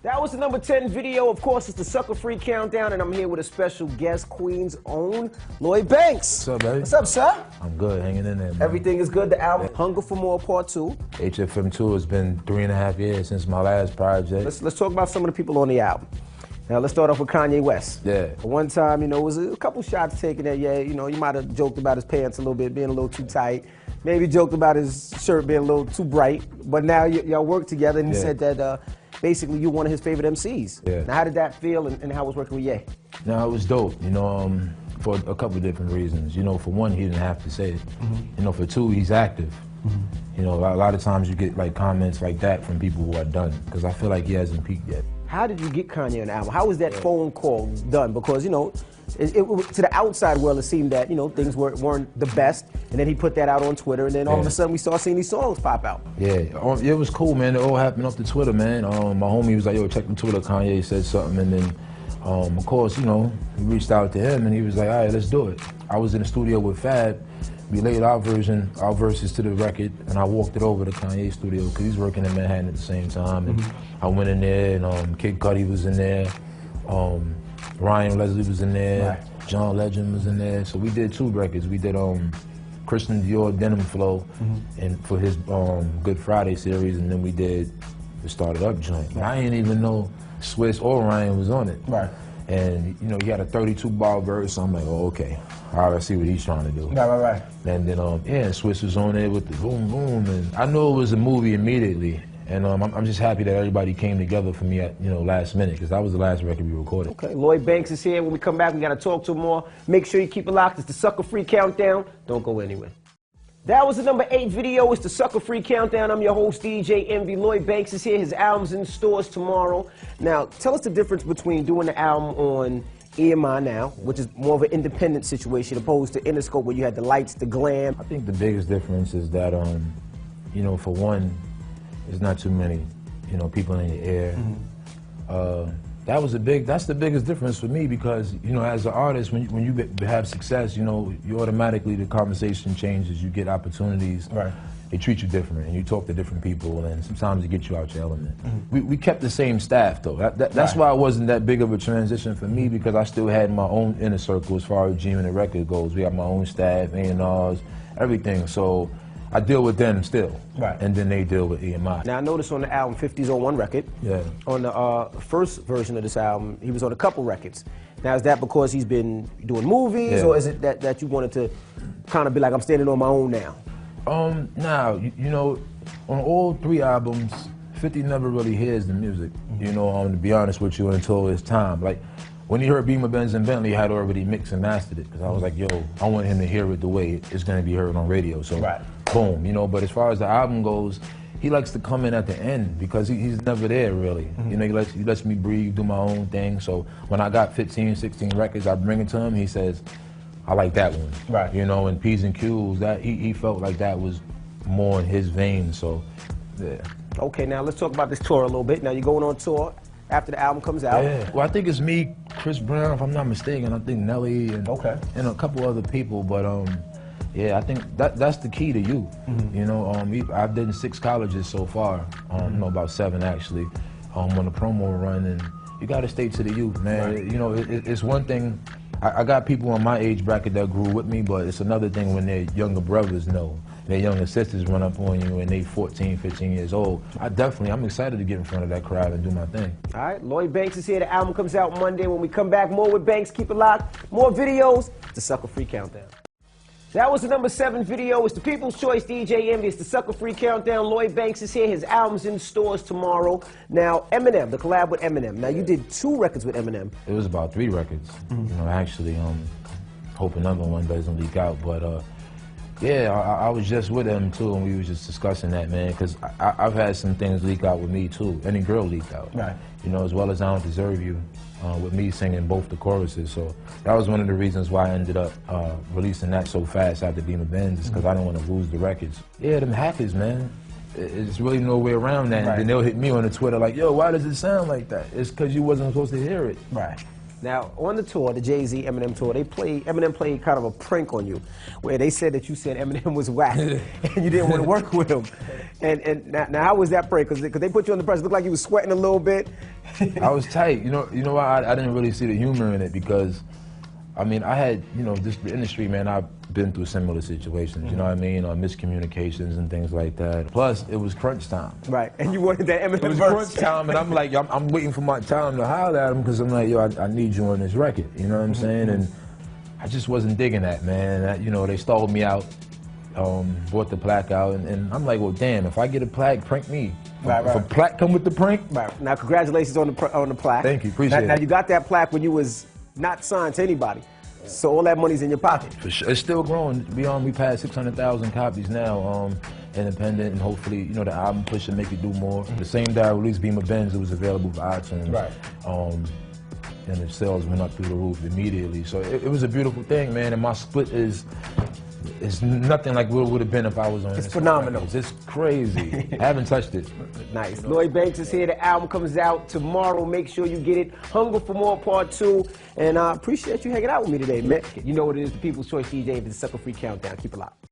That was the number 10 video. Of course, it's the Sucker Free Countdown, and I'm here with a special guest, Queen's own Lloyd Banks. What's up, baby? What's up, sir? I'm good, hanging in there, man. Everything is good. The album, Hunger for More Part 2. HFM2 has been 3.5 years since my last project. Let's talk about some of the people on the album. Now, let's start off with Kanye West. Yeah. At one time, it was a couple shots taken at, you might have joked about his pants a little bit, being a little too tight. Maybe joked about his shirt being a little too bright. But now y'all work together, and he said that basically you're one of his favorite MCs. Yeah. Now, how did that feel, and how was working with Ye? No, it was dope, for a couple of different reasons. For one, he didn't have to say it. Mm-hmm. For two, he's active. Mm-hmm. A lot of times you get comments like that from people who are done, because I feel like he hasn't peaked yet. How did you get Kanye on the album? How was that phone call done? Because, to the outside world, it seemed that, things weren't the best, and then he put that out on Twitter, and then all of a sudden we started seeing these songs pop out. Yeah, it was cool, man. It all happened off the Twitter, man. My homie was like, yo, check the Twitter. Kanye said something, and then, of course, we reached out to him, and he was like, all right, let's do it. I was in the studio with Fab. We laid our verses to the record, and I walked it over to Kanye's studio because he's working in Manhattan at the same time. And I went in there, and Kid Cudi was in there, Ryan Leslie was in there, John Legend was in there. So we did 2 records. We did Christian Dior Denim Flow, and for his Good Friday series, and then we did the Started Up joint. I didn't even know Swiss or Ryan was on it. Right. And he had a 32-bar verse, so I'm like, oh, okay. All right, I see what he's trying to do. Right. And then, Swiss was on there with the boom, boom, and I knew it was a movie immediately. And I'm just happy that everybody came together for me at, last minute, because that was the last record we recorded. Okay, Lloyd Banks is here. When we come back, we got to talk to him more. Make sure you keep it locked. It's the Sucker Free Countdown. Don't go anywhere. That was the number 8 video. It's the Sucker Free Countdown. I'm your host, DJ Envy. Lloyd Banks is here. His album's in stores tomorrow. Now, tell us the difference between doing the album on EMI now, which is more of an independent situation, opposed to Interscope, where you had the lights, the glam. I think the biggest difference is that, for one, there's not too many, people in the air. That's the biggest difference for me, because, as an artist, when you have success, you automatically, the conversation changes, you get opportunities. Right. They treat you different, and you talk to different people, and sometimes it gets you out your element. We kept the same staff, though. That's why it wasn't that big of a transition for me, because I still had my own inner circle as far as G-Man the record goes. We have my own staff, A&Rs, everything. So I deal with them still, and then they deal with EMI. Now, I noticed on the album, 50's on one record. Yeah. On the first version of this album, he was on a couple records. Now, is that because he's been doing movies, or is it that you wanted to kind of be like, I'm standing on my own now? Now, on all 3 albums, 50 never really hears the music, to be honest with you, until it's time. Like, when he heard Beamer, Benz, and Bentley, I had already mixed and mastered it, because I was like, yo, I want him to hear it the way it's going to be heard on radio. So, boom, but as far as the album goes, he likes to come in at the end, because he's never there, really. He lets me breathe, do my own thing. So when I got 15, 16 records, I bring it to him, he says, I like that one. Right. And P's and Q's, he felt like that was more in his vein, so, yeah. Okay, now let's talk about this tour a little bit. Now, you're going on tour after the album comes out. Yeah. Well, I think it's me, Chris Brown, if I'm not mistaken. I think Nelly and a couple other people, but yeah, I think that's the key to you. I've done 6 colleges so far, about 7 actually, on the promo run, and you got to stay to the youth, man. Right. It's one thing. I got people on my age bracket that grew with me, but it's another thing when their younger brothers know. Their younger sisters run up on you and they 14, 15 years old. I'm excited to get in front of that crowd and do my thing. All right, Lloyd Banks is here. The album comes out Monday. When we come back, more with Banks. Keep it locked. More videos. The Sucker Free Countdown. That was the number 7 video. It's the People's Choice, DJ Envy. It's the Sucker Free Countdown. Lloyd Banks is here. His album's in stores tomorrow. Now, Eminem, the collab with Eminem. Now, you did 2 records with Eminem. It was about 3 records. Actually, hope another one doesn't leak out. But, yeah, I was just with him, too, and we were just discussing that, man, because I've had some things leak out with me, too. Any girl leaked out. Right. As well as I Don't Deserve You. With me singing both the choruses, so that was one of the reasons why I ended up releasing that so fast after Beamer Benz, is because I didn't want to lose the records. Yeah, them hackers, man. It's really no way around that. Right. And then they'll hit me on the Twitter like, yo, why does it sound like that? It's because you wasn't supposed to hear it. Right. Now, on the tour, the Jay-Z Eminem tour, Eminem played kind of a prank on you, where they said that you said Eminem was whack, and you didn't want to work with him. And now how was that prank? Because they put you on the press, it looked like you was sweating a little bit, I was tight. You know why I didn't really see the humor in it, because I mean, I had, just the industry, man, I've been through similar situations, you know what I mean? Miscommunications and things like that. Plus, it was crunch time. Right, and you wanted that Eminem verse. It was crunch time, and I'm like, I'm waiting for my time to holler at him, because I'm like, yo, I need you on this record, you know what I'm saying? And I just wasn't digging that, man. They stalled me out, brought the plaque out, and I'm like, well, damn, if I get a plaque, prank me. Right. If a plaque come with the prank? Right. Now, congratulations on the plaque. Thank you, appreciate it. Now, you got that plaque when you was not signed to anybody. So all that money's in your pocket. For sure. It's still growing. We passed 600,000 copies now, independent, and hopefully, the album push and make it do more. The same day I released Beamer Benz, it was available for iTunes. Right. And the sales went up through the roof immediately. So it was a beautiful thing, man. And my split is nothing like what it would have been if I was on It's phenomenal. It's crazy. I haven't touched it. Nice. Lloyd Banks is here. The album comes out tomorrow. Make sure you get it. Hunger for More Part 2. And I appreciate you hanging out with me today, man. You know what it is, the People's Choice DJ, the Sucker Free Countdown. Keep it locked.